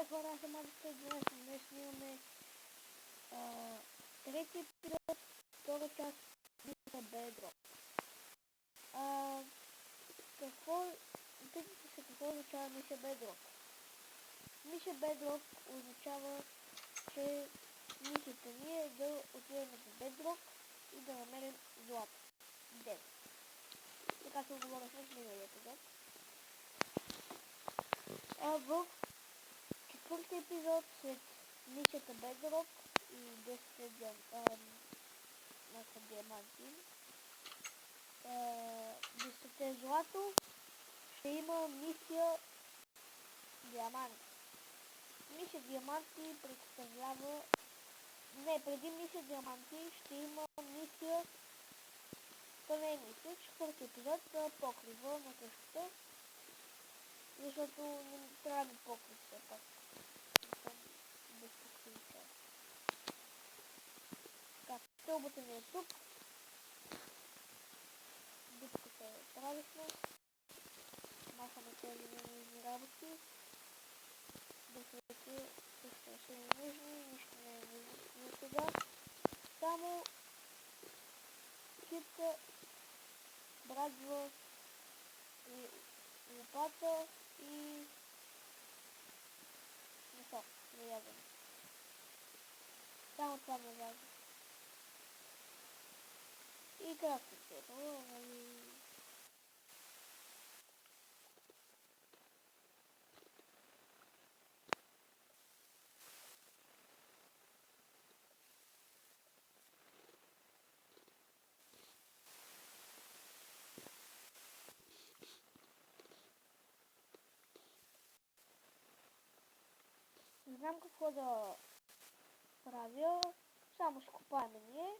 хора, аз съм Андите, днес снимаме трети епизод, втора част на Bedrock. Питате се какво означава мисия Bedrock? Мисия Bedrock означава, че мисията ни е да отидем в Bedrock и да намерим злато. Ден. Така се оговорихме в миналия епизод. В четвъртия епизод след мисията Bedrock и 10 диаманти, 10 злато, ще има мисия диаманти. Мисия диаманти представлява... Не, преди мисия диаманти ще има мисия... То не е мисия, четвърти епизод за покрива на къщата. Защото не трябва да покрив все пак. Без покривча. Така, стълбата ни е тук. Дупката правихме. Махаме тези ненужни работи. Дупките също не са ненужни, нищо не е нужно сега. Само китка, брадва и лопата и месо за ядене. Само това ме важно. И крафтите. Не знам какво да правя, само ще копаем ние.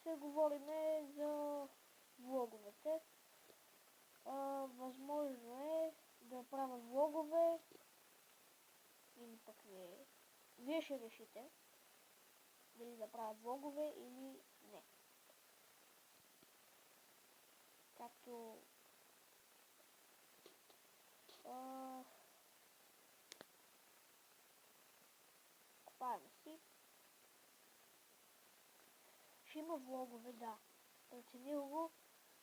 Ще говорим за влоговете. Възможно е да правя влогове или пък не. Вие ще решите дали да правя влогове или не. Както копаем си. Ще има влогове, да. Преценил го.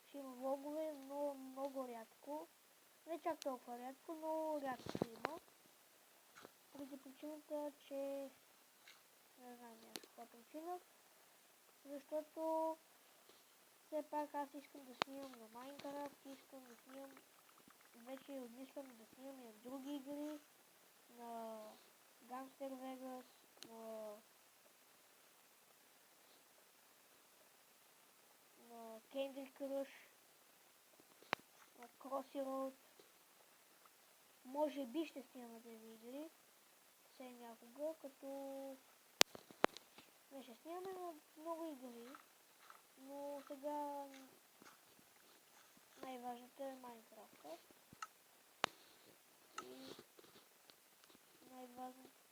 Ще има влогове, но много рядко. Не чак толкова рядко, но рядко ще има. Преди причината, че... Не знам каква причина. Защото все пак аз искам да снимам на Майнкрафт, искам да снимам... Вече обмислям да снимам и на други игри. На Gunster Vegas, на Candy Crush, на Crossy Road. Може би ще снимам на тези игри. Все някога, като... Не ще снимаме на много игри. Но сега... Най-важното е Майнкрафт. И...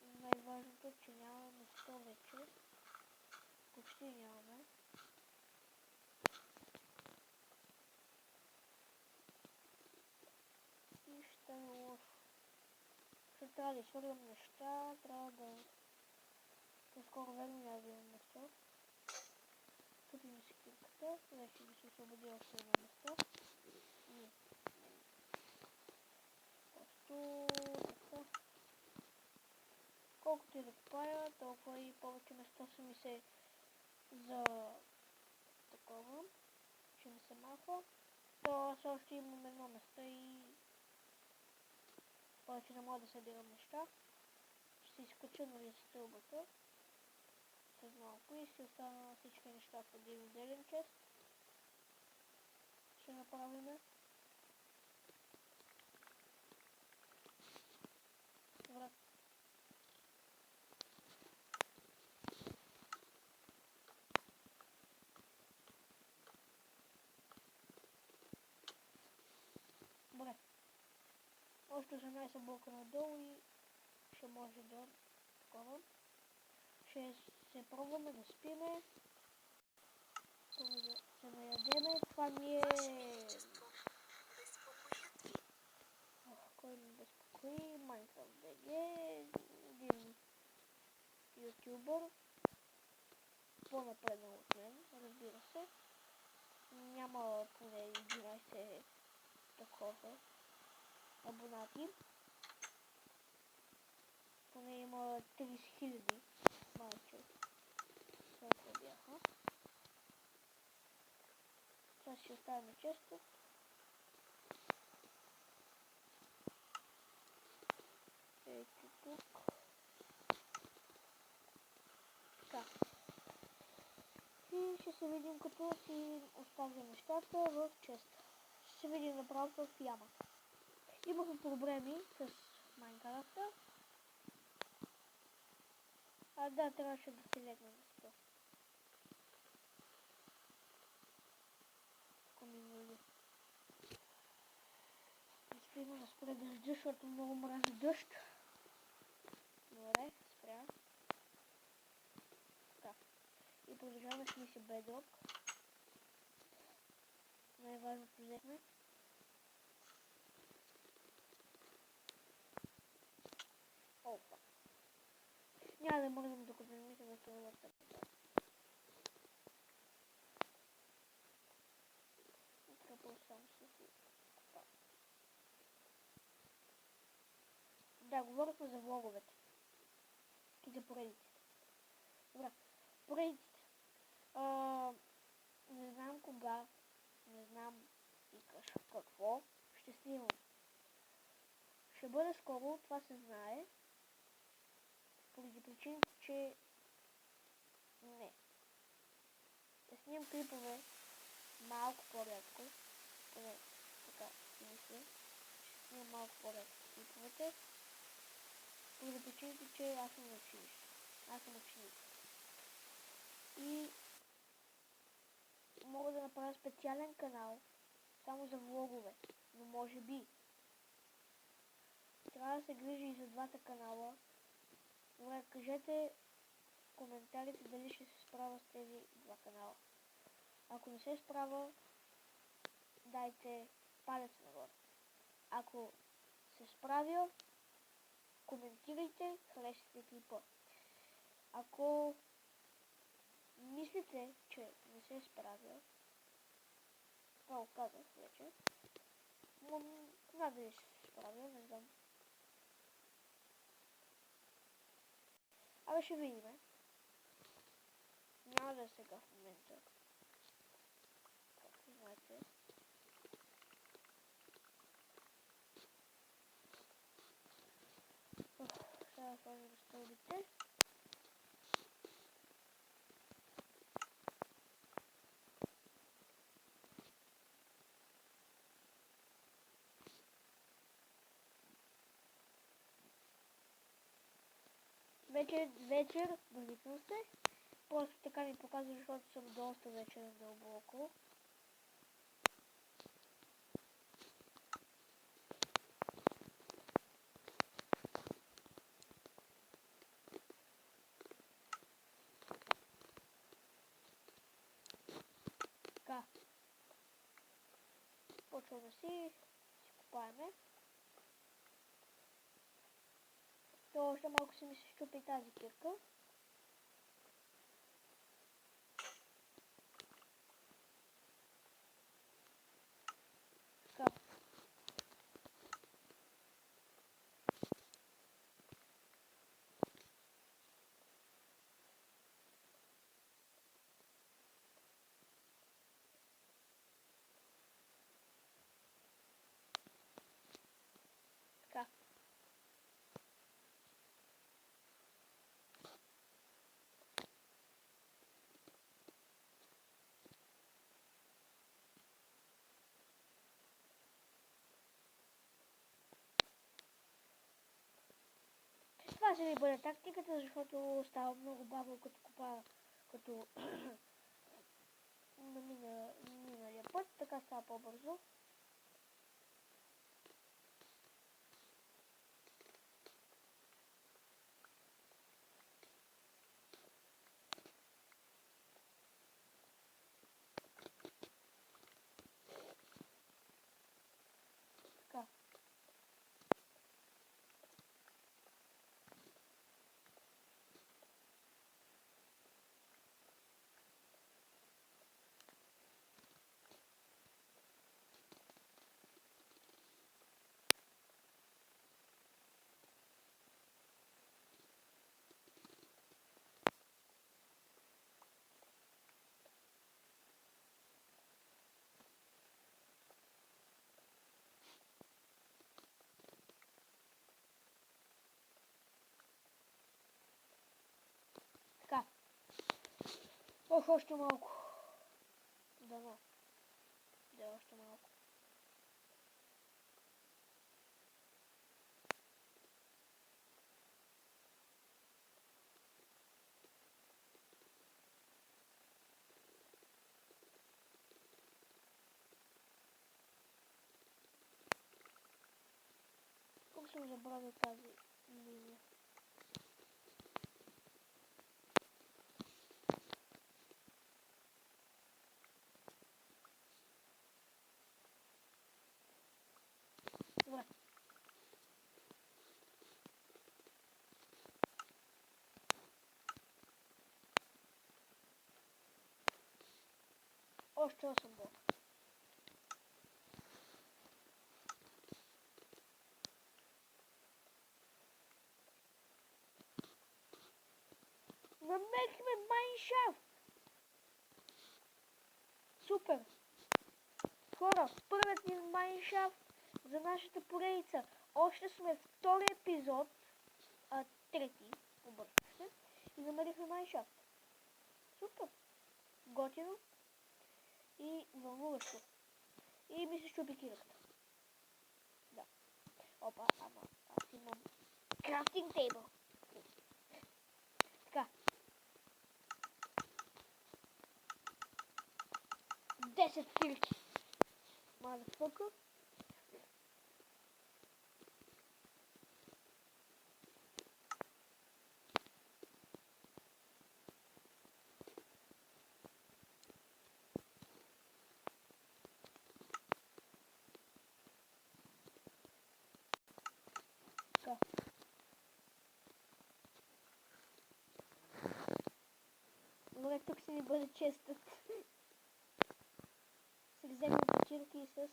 Най-важното е, че нямаме место вече. Почти нямаме. И ще е лошо. Ще трябва да изхвърлям неща, трябва да... По-скоро време няма да имам место. Купим си кирката, вече да се освободи още едно место. Не. Просто така. Колкото и да купая, толкова и повече место са ми се за такова, че ми се махва. То аз още имам едно место и повече не мога да събирам неща. Ще се изкача нали стълбата след малко и ще остана всички неща в един отделен чест. Ще направим. Добре. Добре. Още 18 блока надолу и ще може да такова. Ще се пробваме да спиме. Да се наядеме. Това ми е... Кой ме безпокои? Майнкрафт. Minecraft BG, един ютубър, по-напреднал от мен, разбира се. Няма поне 11 такова абонати. Поне има 30 000 малче. Толкова бяха. Сега ще оставим често. Ето тук. Така. И ще се видим като си оставя нещата в честа. Ще се видим направо в яма. Имахме проблеми с Майнкрафта. Да, трябваше да се легна на спа. Ако ми върви. Спрямо да спре дъжда, защото много мрази дъжд. Добре, спря. Така. И продължаваме с мисия Bedrock. Най-важното взехме. Опа. Няма да мърдам докато не мисля да това върта. Тръпал сам се си. Да, говорихме за влоговете. И за поредиците. Добре, поредиците. Не знам кога, не знам и какво ще снимам. Ще бъде скоро, това се знае. Поради причината, че не. Ще снимам клипове малко по-рядко. Поне така си мисля. Ще снимам малко по-рядко клиповете. Поради причината, че аз съм на училище. Аз съм ученик. И мога да направя специален канал само за влогове. Но може би трябва да се грижи и за двата канала. Добре, кажете в коментарите дали ще се справя с тези два канала. Ако не се справя, дайте палец нагоре. Ако се справя, коментирайте, харесайте клипа. Ако мислите, че не се справя, това го казах вече, но надали ще се справя, не знам. Абе ще видим. Няма да е сега в момента. Както знаете. Сега да сложим стълбите. Вечер, възникнал се. Просто така ми показва, защото съм доста вече дълбоко. Така. Почваме си копаеме. То още малко си ми се щупи тази кирка. Така. Така. Това ще ми бъде тактиката, защото става много бавно като копая, като на миналия път, така става по-бързо. Така. Ох, още малко. Дано. Да, още малко. Как съм забравил тази линия? Добре. Още 8 блока. Намерихме майншафт! Супер! Хора, първият ни майншафт за нашата поредица. Още сме втори епизод, трети, обърках се, и намерихме майншафт. Супер! Готино и вълнуващо. И ми се щупи кирката. Да. Опа, ама аз имам крафтинг тейбъл. Така. 10 кирки. Motherfucker. Така. Добре, тук ще ни бъде честът. Ще вземем кирки с 3,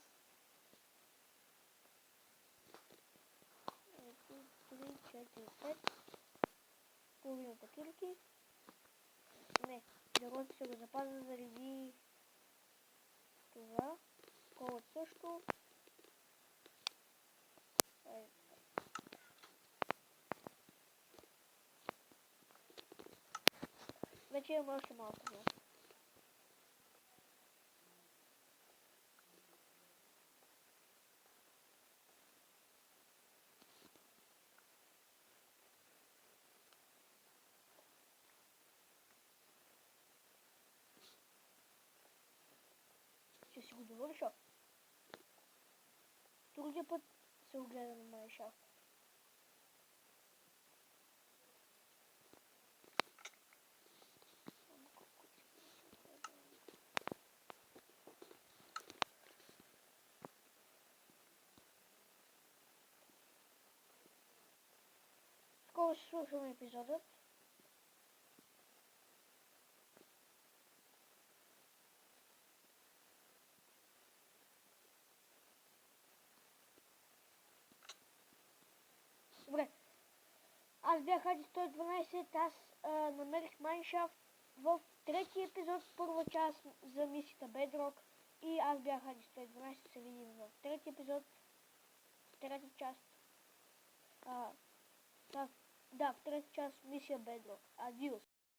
4, 5. Половината кирки. Не, дървото ще го запазя заради това. Колът също. Вече имам още малко време. Ще си го довърша. Другия път се огледа на майншафт. Скоро ще слушаме епизодът. Добре. Аз бях Хади 112, аз намерих майншафт в третия епизод, първа част за мисията Bedrock. И аз бях Хади 112, се видим в третия епизод, в трета част. Да, в трета част мисия Bedrock. Адиос!